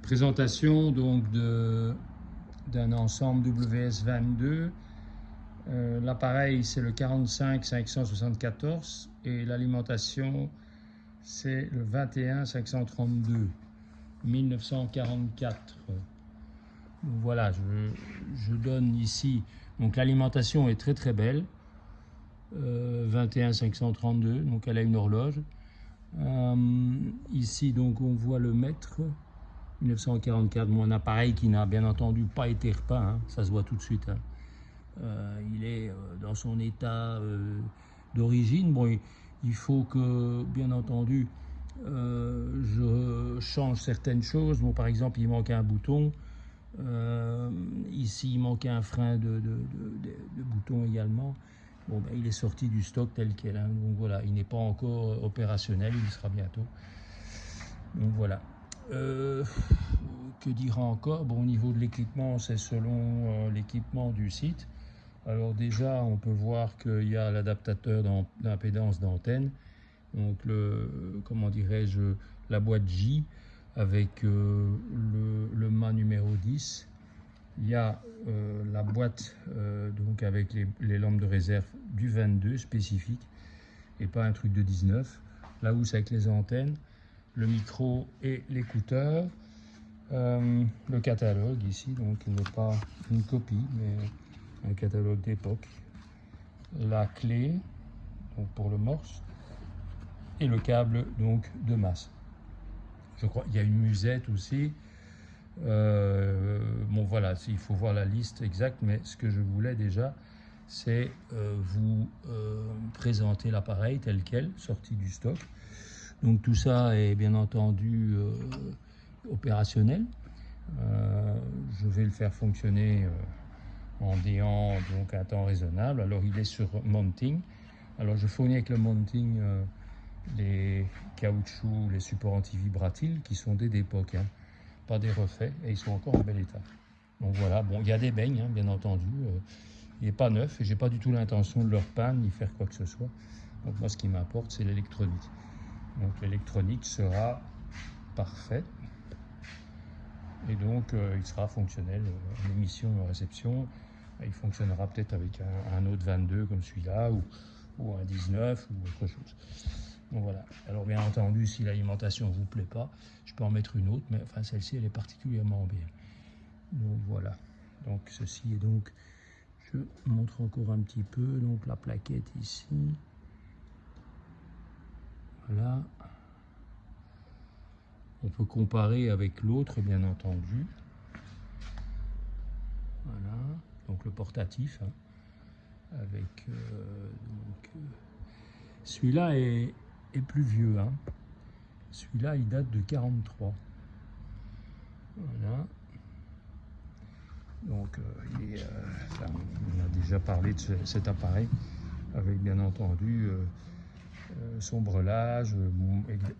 Présentation donc d'un ensemble WS22. L'appareil c'est le 45 574 et l'alimentation c'est le 21 532 1944. Voilà, je donne ici, donc l'alimentation est très belle, 21 532, donc elle a une horloge. Ici donc on voit le mètre 1944, un appareil qui n'a bien entendu pas été repeint, hein, ça se voit tout de suite, hein. Il est dans son état d'origine. Bon, il faut que bien entendu je change certaines choses. Bon, par exemple il manque un bouton, ici il manque un frein de bouton également. Bon, ben, il est sorti du stock tel quel, hein. Donc voilà, il n'est pas encore opérationnel, il sera bientôt. Donc voilà. Que dire encore? Bon, au niveau de l'équipement, c'est selon l'équipement du site. Alors déjà, on peut voir qu'il y a l'adaptateur d'impédance d'antenne. Donc comment dirais-je, la boîte J avec le mât numéro 10. Il y a la boîte donc avec les lampes de réserve du 22 spécifique et pas un truc de 19. La housse avec les antennes, le micro et l'écouteur. Le catalogue ici, donc il n'est pas une copie mais un catalogue d'époque. La clé donc pour le morse et le câble donc de masse. Je crois qu'il y a une musette aussi. Bon voilà, il faut voir la liste exacte, mais ce que je voulais déjà c'est vous présenter l'appareil tel quel, sorti du stock. Donc tout ça est bien entendu opérationnel. Je vais le faire fonctionner en déant donc un temps raisonnable. Alors il est sur mounting. Alors je fournis avec le mounting les caoutchoucs, les supports anti-vibratiles qui sont d'époque, hein, pas des refaits, et ils sont encore en bel état. Donc voilà, bon, il y a des beignes, hein, bien entendu. Il n'est pas neuf et j'ai pas du tout l'intention de le repeindre ni faire quoi que ce soit. Donc moi ce qui m'importe c'est l'électronique. Donc l'électronique sera parfaite. Et donc il sera fonctionnel en émission et en réception. Il fonctionnera peut-être avec un autre 22 comme celui-là ou un 19 ou autre chose. Donc voilà. Alors bien entendu, si l'alimentation ne vous plaît pas, je peux en mettre une autre, mais enfin celle-ci elle est particulièrement bien. Donc voilà. Donc ceci est donc, je montre encore un petit peu, donc la plaquette ici. Voilà. On peut comparer avec l'autre, bien entendu. Voilà, donc le portatif, hein, avec celui-là est plus vieux, hein. Celui-là il date de 43. Voilà. Donc là, on a déjà parlé de cet appareil avec bien entendu son brelage,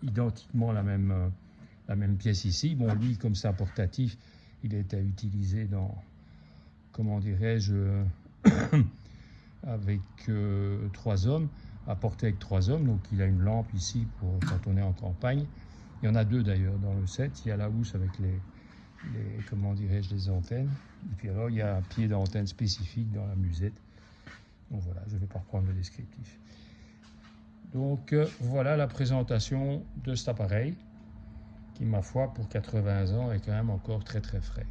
identiquement la même pièce ici. Bon, lui comme c'est un portatif, il est à utiliser dans, comment dirais-je, avec 3 hommes, à porter avec 3 hommes. Donc il a une lampe ici pour quand on est en campagne. Il y en a 2 d'ailleurs dans le set. Il y a la housse avec les comment dirais-je, les antennes. Et puis alors il y a un pied d'antenne spécifique dans la musette. Donc voilà, je ne vais pas reprendre le descriptif. Donc voilà la présentation de cet appareil qui, ma foi, pour 80 ans est quand même encore très frais.